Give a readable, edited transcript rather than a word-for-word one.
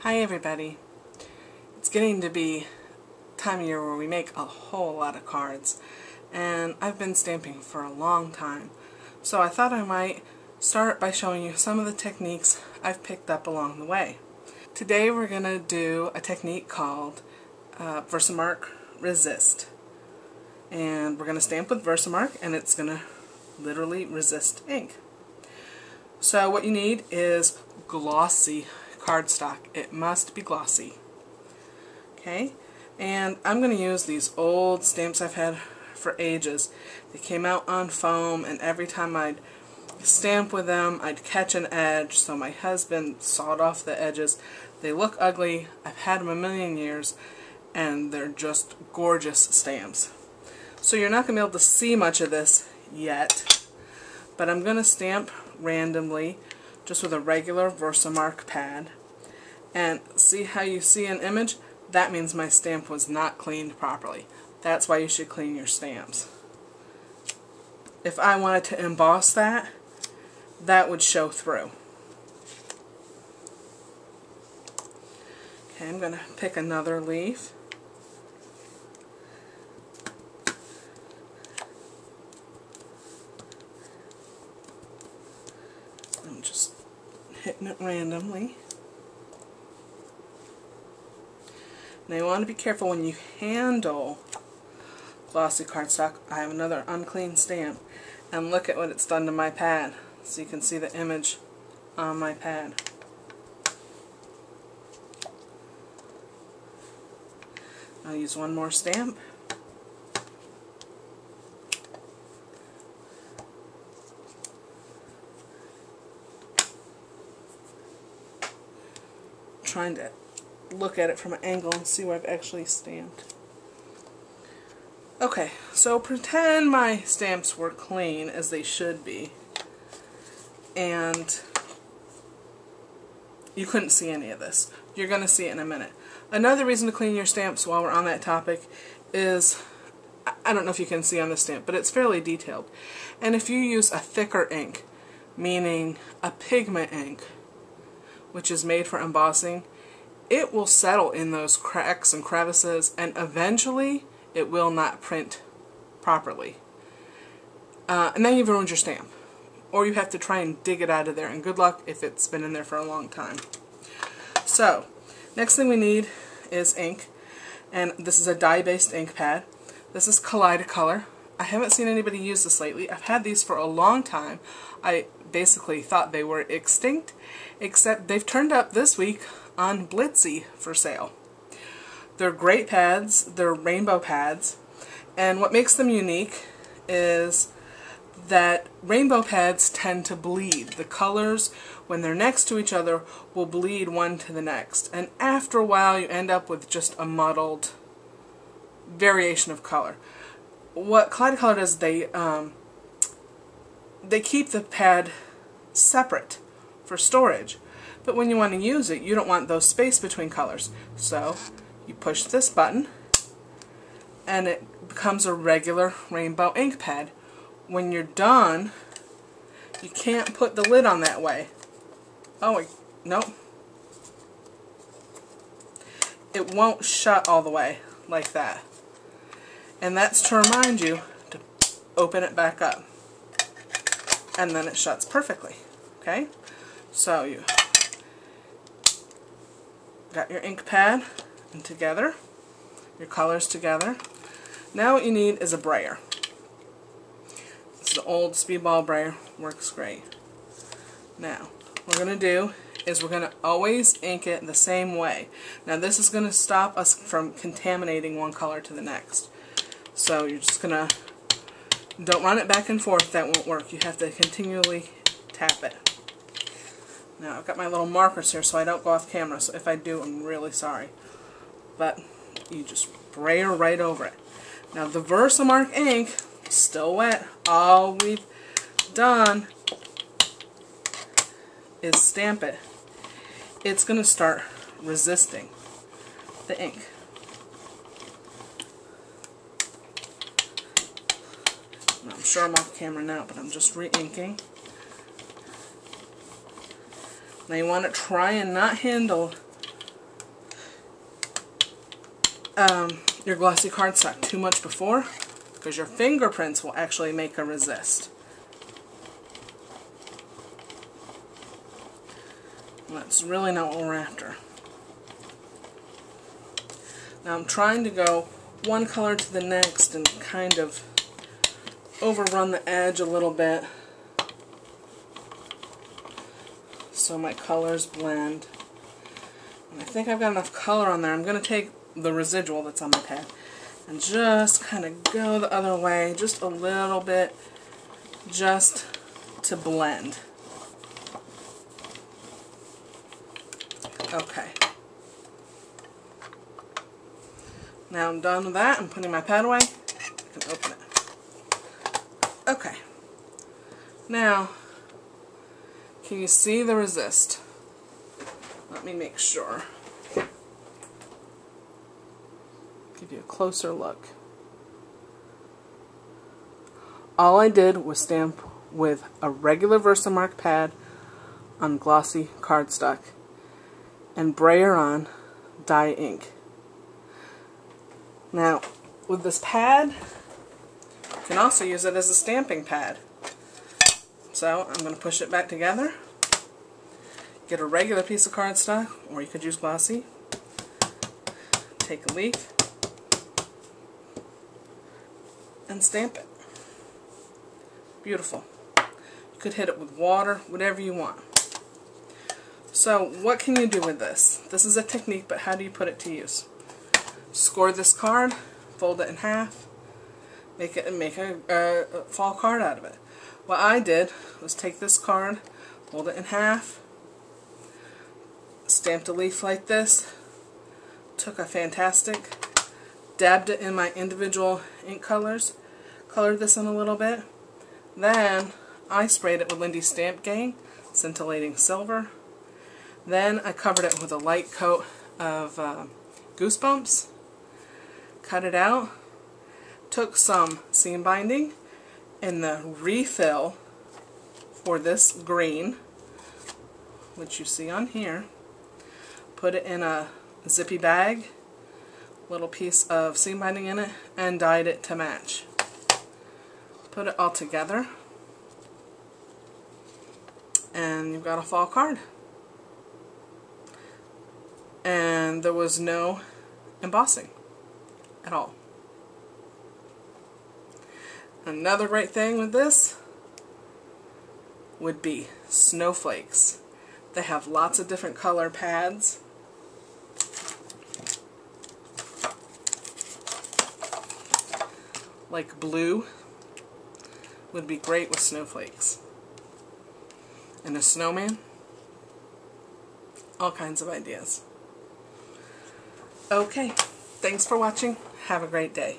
Hi everybody. It's getting to be time of year where we make a whole lot of cards, and I've been stamping for a long time, so I thought I might start by showing you some of the techniques I've picked up along the way. Today we're going to do a technique called VersaMark Resist, and we're going to stamp with VersaMark, and it's going to literally resist ink. So what you need is glossy cardstock. It must be glossy. Okay, and I'm going to use these old stamps I've had for ages. They came out on foam, and every time I'd stamp with them I'd catch an edge, so my husband sawed off the edges. They look ugly. I've had them a million years and they're just gorgeous stamps. So you're not going to be able to see much of this yet, but I'm going to stamp randomly just with a regular VersaMark pad. And see how you see an image? That means my stamp was not cleaned properly. That's why you should clean your stamps. If I wanted to emboss that, that would show through. Okay, I'm going to pick another leaf. I'm just hitting it randomly. Now you want to be careful when you handle glossy cardstock. I have another unclean stamp, and look at what it's done to my pad. So you can see the image on my pad. I'll use one more stamp. Trying to look at it from an angle and see where I've actually stamped. Okay, so pretend my stamps were clean, as they should be, and you couldn't see any of this. You're going to see it in a minute. Another reason to clean your stamps while we're on that topic is, I don't know if you can see on the stamp, but it's fairly detailed. And if you use a thicker ink, meaning a pigment ink, which is made for embossing, it will settle in those cracks and crevices, and eventually it will not print properly. And then you've ruined your stamp. Or you have to try and dig it out of there, and good luck if it's been in there for a long time. So, next thing we need is ink, and this is a dye-based ink pad. This is Kaleidocolor. I haven't seen anybody use this lately. I've had these for a long time. I basically thought they were extinct, except they've turned up this week on Blitsy for sale. They're great pads. They're rainbow pads, and what makes them unique is that rainbow pads tend to bleed. The colors, when they're next to each other, will bleed one to the next, and after a while you end up with just a muddled variation of color. What Kaleidocolor does, they keep the pad separate for storage, but when you want to use it, you don't want those space between colors. So you push this button and it becomes a regular rainbow ink pad. When you're done, you can't put the lid on that way. Oh wait, nope. It won't shut all the way like that. And that's to remind you to open it back up. And then it shuts perfectly. Okay? So you got your ink pad and together, your colors together. Now what you need is a brayer. This is the old speedball brayer. Works great. Now, what we're going to do is we're going to always ink it the same way. Now this is going to stop us from contaminating one color to the next. So you're just going to, don't run it back and forth, that won't work. You have to continually tap it. Now I've got my little markers here so I don't go off camera, so if I do, I'm really sorry. But you just brayer right over it. Now the VersaMark ink is still wet. All we've done is stamp it. It's going to start resisting the ink. I'm sure I'm off camera now, but I'm just re-inking. Now you want to try and not handle your glossy cardstock too much before, because your fingerprints will actually make a resist. And that's really not what we're after. Now I'm trying to go one color to the next and kind of overrun the edge a little bit so my colors blend. And I think I've got enough color on there. I'm going to take the residual that's on my pad and just kind of go the other way just a little bit, just to blend. Okay. Now I'm done with that. I'm putting my pad away. I can open it. Okay. Now, can you see the resist? Let me make sure. Give you a closer look. All I did was stamp with a regular VersaMark pad on glossy cardstock and brayer on dye ink. Now, with this pad, you can also use it as a stamping pad. So, I'm going to push it back together, get a regular piece of cardstock, or you could use glossy, take a leaf, and stamp it. Beautiful. You could hit it with water, whatever you want. So, what can you do with this? This is a technique, but how do you put it to use? Score this card, fold it in half, make a fall card out of it. What I did was take this card, fold it in half, stamped a leaf like this, took a Fantastic, dabbed it in my individual ink colors, colored this in a little bit, then I sprayed it with Lindy's Stamp Gang, Scintillating Silver, then I covered it with a light coat of Goosebumps, cut it out, took some seam binding in the refill for this green, which you see on here, put it in a zippy bag, little piece of seam binding in it, and dyed it to match. Put it all together, and you've got a fall card. And there was no embossing at all. Another great thing with this would be snowflakes. They have lots of different color pads. Like blue would be great with snowflakes. And a snowman. All kinds of ideas. Okay, thanks for watching. Have a great day.